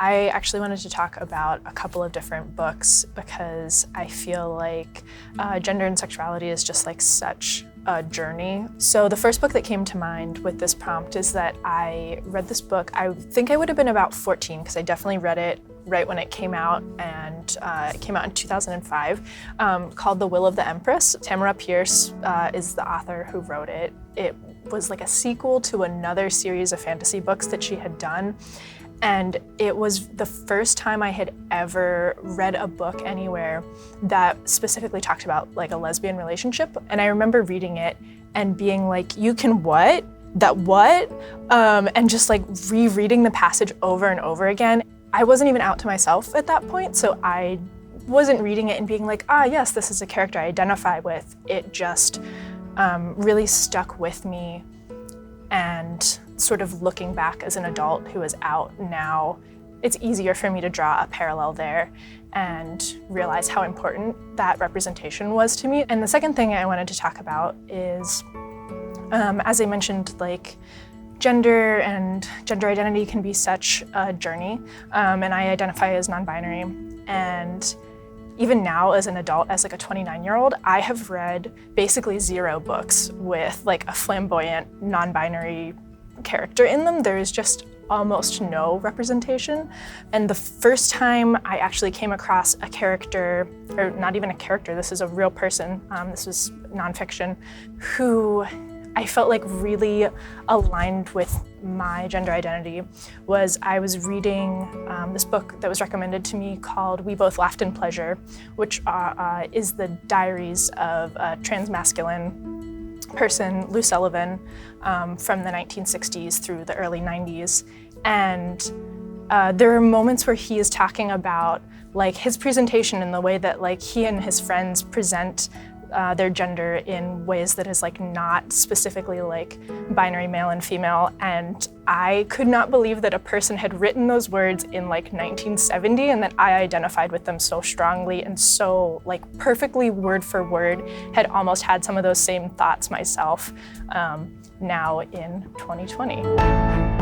I actually wanted to talk about a couple of different books because I feel like gender and sexuality is just like such a journey. So the first book that came to mind with this prompt is that I read this book, I think I would have been about 14 because I definitely read it right when it came out, and it came out in 2005, called The Will of the Empress. Tamara Pierce is the author who wrote it. It was like a sequel to another series of fantasy books that she had done. And it was the first time I had ever read a book anywhere that specifically talked about like a lesbian relationship. And I remember reading it and being like, you can what? That what? And just like rereading the passage over and over again. I wasn't even out to myself at that point, so I wasn't reading it and being like, yes, this is a character I identify with. It just really stuck with me, and sort of looking back as an adult who is out now, it's easier for me to draw a parallel there and realize how important that representation was to me. And the second thing I wanted to talk about is, as I mentioned, like gender and gender identity can be such a journey, and I identify as non-binary. And even now as an adult, as like a 29-year-old, I have read basically 0 books with like a flamboyant non-binary character in them. There is just almost no representation. And the first time I actually came across a character, or not even a character, this is a real person, this was nonfiction, who I felt like really aligned with my gender identity, was I was reading this book that was recommended to me called We Both Laughed in Pleasure, which is the diaries of a transmasculine person, Lou Sullivan, from the 1960s through the early 90s. And there are moments where he is talking about like his presentation and the way that like he and his friends present their gender in ways that is like not specifically like binary male and female. And I could not believe that a person had written those words in like 1970 and that I identified with them so strongly and so like perfectly word for word, had almost had some of those same thoughts myself now in 2020.